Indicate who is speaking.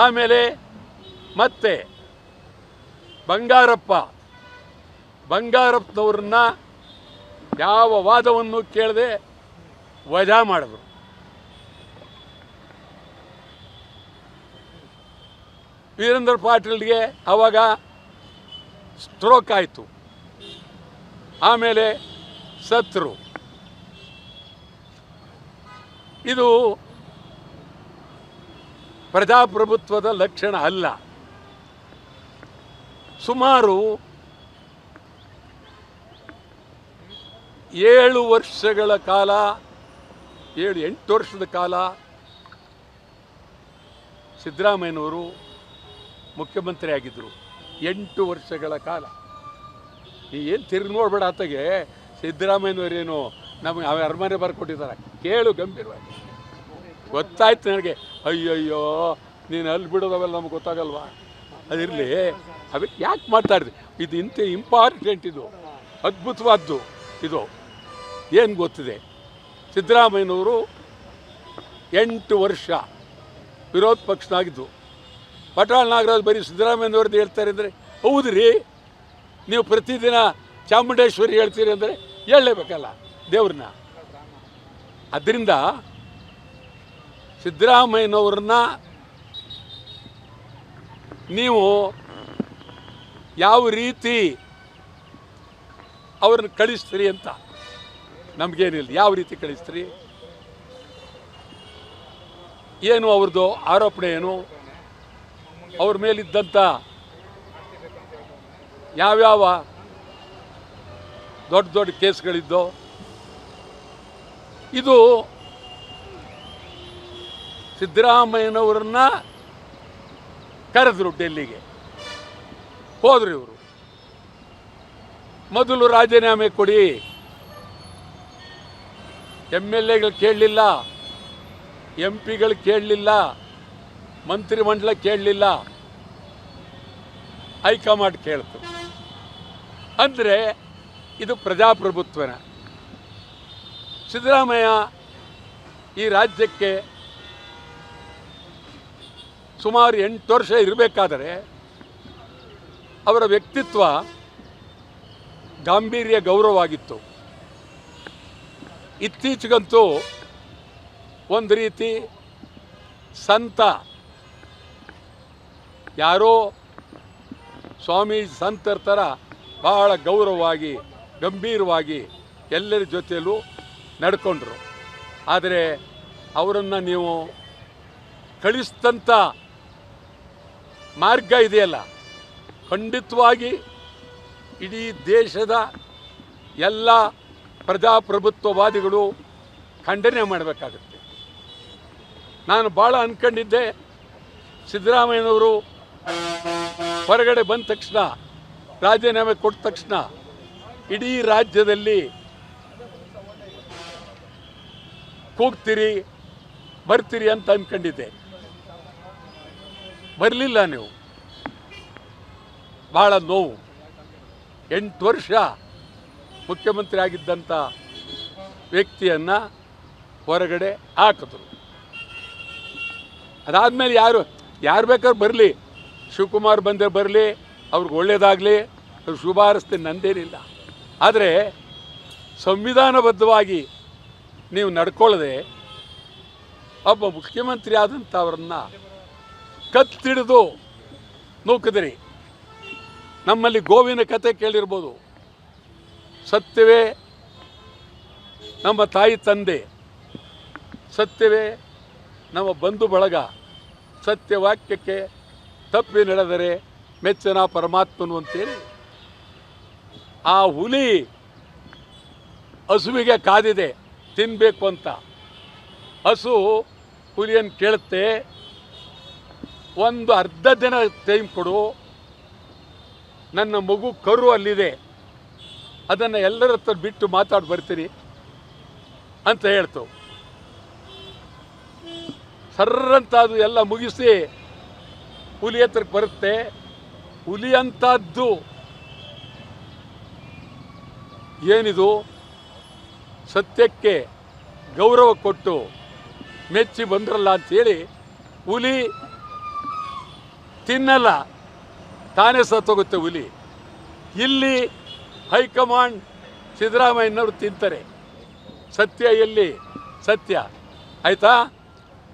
Speaker 1: ಆಮೇಲೆ ಮತ್ತೆ ಬಂಗಾರಪ್ಪನವ್ರನ್ನ ಯಾವ ವಾದವನ್ನು ಕೇಳದೆ ವಜಾ ಮಾಡಿದ್ರು. ವೀರೇಂದ್ರ ಪಾಟೀಲ್ಗೆ ಆವಾಗ ಸ್ಟ್ರೋಕ್ ಆಯಿತು, ಆಮೇಲೆ ಸತ್ರು. ಇದು ಪ್ರಜಾಪ್ರಭುತ್ವದ ಲಕ್ಷಣ ಅಲ್ಲ. ಸುಮಾರು 7 ವರ್ಷಗಳ ಕಾಲ 7-8 ವರ್ಷದ ಕಾಲ ಸಿದ್ದರಾಮಯ್ಯನವರು ಮುಖ್ಯಮಂತ್ರಿ ಆಗಿದ್ದರು. 8 ವರ್ಷಗಳ ಕಾಲ. ಏನು ತಿರುಗಿ ನೋಡ್ಬೇಡ ಆತಗೆ. ಸಿದ್ದರಾಮಯ್ಯನವರೇನು ನಮಗೆ ಅರಮನೆ ಬರ್ಕೊಟ್ಟಿದ್ದಾರೆ, ಕೇಳು ಗಂಭೀರವಾಗಿ. ಗೊತ್ತಾಯ್ತು ನನಗೆ. ಅಯ್ಯಯ್ಯೋ ನೀನು ಅಲ್ಲಿ ಬಿಡೋದವೆಲ್ಲ ನಮ್ಗೆ ಗೊತ್ತಾಗಲ್ವಾ? ಅದಿರಲಿ, ಅದಕ್ಕೆ ಯಾಕೆ ಮಾತಾಡಿದೆ? ಇದು ಇಂಥ ಇಂಪಾರ್ಟೆಂಟ್, ಇದು ಅದ್ಭುತವಾದ್ದು. ಇದು ಏನು ಗೊತ್ತಿದೆ, ಸಿದ್ದರಾಮಯ್ಯನವರು 8 ವರ್ಷ ವಿರೋಧ ಪಕ್ಷನಾಗಿದ್ದು. ಪಟಾಳ್ ನಾಗರಾಜ್ ಬರೀ ಸಿದ್ದರಾಮಯ್ಯನವ್ರದ್ದು ಹೇಳ್ತಾರೆ ಅಂದರೆ, ಹೌದು ರೀ, ನೀವು ಪ್ರತಿದಿನ ಚಾಮುಂಡೇಶ್ವರಿ ಹೇಳ್ತೀರಿ ಅಂದರೆ ಹೇಳಲೇಬೇಕಲ್ಲ ದೇವ್ರನ್ನ. ಅದರಿಂದ ಸಿದ್ದರಾಮಯ್ಯನವ್ರನ್ನ ನೀವು ಯಾವ ರೀತಿ ಅವ್ರನ್ನ ಕಳಿಸ್ತೀರಿ ಅಂತ ನಮಗೇನಿಲ್ಲ. ಯಾವ ರೀತಿ ಕಳಿಸ್ತೀರಿ, ಏನು ಅವ್ರದ್ದು ಆರೋಪಣೆ, ಏನು ಅವ್ರ ಮೇಲಿದ್ದಂಥ ಯಾವ್ಯಾವ ದೊಡ್ಡ ದೊಡ್ಡ ಕೇಸ್ಗಳಿದ್ದೋ. ಇದು ಸಿದ್ದರಾಮಯ್ಯನವ್ರನ್ನ ಕರೆದ್ರು, ಡೆಲ್ಲಿಗೆ ಹೋದ್ರು. ಇವರು ಮೊದಲು ರಾಜೀನಾಮೆ ಕೊಡಿ, MLAಗಳು ಕೇಳಲಿಲ್ಲ, MP ಗಳು ಕೇಳಲಿಲ್ಲ, ಮಂತ್ರಿಮಂಡಲ ಕೇಳಲಿಲ್ಲ, ಹೈಕಮಾಂಡ್ ಕೇಳ್ತು. ಅಂದರೆ ಇದು ಪ್ರಜಾಪ್ರಭುತ್ವನ. ಸಿದ್ದರಾಮಯ್ಯ ಈ ರಾಜ್ಯಕ್ಕೆ ಸುಮಾರು 8 ವರ್ಷ ಇರಬೇಕಾದರೆ ಅವರ ವ್ಯಕ್ತಿತ್ವ ಗಾಂಭೀರ್ಯ ಗೌರವವಾಗಿತ್ತು. ಇತ್ತೀಚೆಗಂತೂ ಒಂದು ರೀತಿ ಸಂತ, ಯಾರೋ ಸ್ವಾಮಿ ಸಂತರ ಥರ ಭಾಳ ಗೌರವವಾಗಿ ಗಂಭೀರವಾಗಿ ಎಲ್ಲರ ಜೊತೆಯಲ್ಲೂ ನಡ್ಕೊಂಡ್ರು. ಆದರೆ ಅವರನ್ನು ನೀವು ಕಳಿಸಿದಂಥ ಮಾರ್ಗ ಇದೆಯಲ್ಲ, ಖಂಡಿತವಾಗಿ ಇಡೀ ದೇಶದ ಎಲ್ಲ ಪ್ರಜಾಪ್ರಭುತ್ವವಾದಿಗಳು ಖಂಡನೆ ಮಾಡಬೇಕಾಗುತ್ತೆ. ನಾನು ಭಾಳ ಅಂದ್ಕೊಂಡಿದ್ದೆ, ಸಿದ್ದರಾಮಯ್ಯನವರು ಹೊರಗಡೆ ಬಂದ ತಕ್ಷಣ, ರಾಜೀನಾಮೆ ಕೊಟ್ಟ ತಕ್ಷಣ ಇಡೀ ರಾಜ್ಯದಲ್ಲಿ ಕೂಗ್ತೀರಿ, ಬರ್ತೀರಿ ಅಂತ ಅಂದ್ಕೊಂಡಿದ್ದೆ. ಬರಲಿಲ್ಲ ನೀವು. ಭಾಳ ನೋವು. 8 ವರ್ಷ ಮುಖ್ಯಮಂತ್ರಿ ಆಗಿದ್ದಂಥ ವ್ಯಕ್ತಿಯನ್ನು ಹೊರಗಡೆ ಹಾಕಿದ್ರು. ಅದಾದಮೇಲೆ ಯಾರು ಬೇಕಾದ್ರೂ ಬರಲಿ, ಶಿವಕುಮಾರ್ ಬಂದರೆ ಬರಲಿ, ಅವ್ರಿಗೆ ಒಳ್ಳೆಯದಾಗಲಿ, ಶುಭ ಹಾರೈಸ್ತೀನಿ, ನಂದೇನಿಲ್ಲ. ಆದರೆ ಸಂವಿಧಾನಬದ್ಧವಾಗಿ ನೀವು ನಡ್ಕೊಳ್ಳದೆ ಒಬ್ಬ ಮುಖ್ಯಮಂತ್ರಿ ಆದಂಥವ್ರನ್ನ ಕತ್ತಿಡಿದು ನೂಕಿದ್ರಿ. ನಮ್ಮಲ್ಲಿ ಗೋವಿನ ಕತೆ ಕೇಳಿರ್ಬೋದು. ಸತ್ಯವೇ ನಮ್ಮ ತಾಯಿ ತಂದೆ, ಸತ್ಯವೇ ನಮ್ಮ ಬಂಧು ಬಳಗ, ಸತ್ಯವಾಕ್ಯಕ್ಕೆ ತಪ್ಪಿ ನಡೆದರೆ ಮೆಚ್ಚನ ಪರಮಾತ್ಮನು ಅಂತೇಳಿ ಆ ಹುಲಿ ಹಸುವಿಗೆ ಕಾದಿದೆ ತಿನ್ನಬೇಕು ಅಂತ. ಹಸು ಹುಲಿಯನ್ನು ಕೇಳುತ್ತೆ, ಒಂದು ಅರ್ಧ ದಿನ ಟೈಮ್ ಕೊಡು, ನನ್ನ ಮಗು ಕರು ಅಲ್ಲಿದೆ, ಅದನ್ನು ಎಲ್ಲರ ಹತ್ರ ಬಿಟ್ಟು ಮಾತಾಡಿ ಬರ್ತೀರಿ ಅಂತ ಹೇಳ್ತು. ಸರ್ರಂತ ಅದು ಎಲ್ಲ ಮುಗಿಸಿ ಹುಲಿ ಹತ್ರಕ್ಕೆ ಬರುತ್ತೆ. ಹುಲಿ ಅಂಥದ್ದು ಏನಿದು, ಸತ್ಯಕ್ಕೆ ಗೌರವ ಕೊಟ್ಟು ಮೆಚ್ಚಿ ಬಂದ್ರಲ್ಲ ಅಂಥೇಳಿ ಹುಲಿ ತಿನ್ನಲ್ಲ, ತಾನೇ ಸತ್ತೋಗುತ್ತೆ ಹುಲಿ. ಇಲ್ಲಿ ಹೈಕಮಾಂಡ್ ಸಿದ್ದರಾಮಯ್ಯನವರು ತಿಂತಾರೆ. ಸತ್ಯ ಎಲ್ಲಿ? ಸತ್ಯ ಆಯಿತಾ?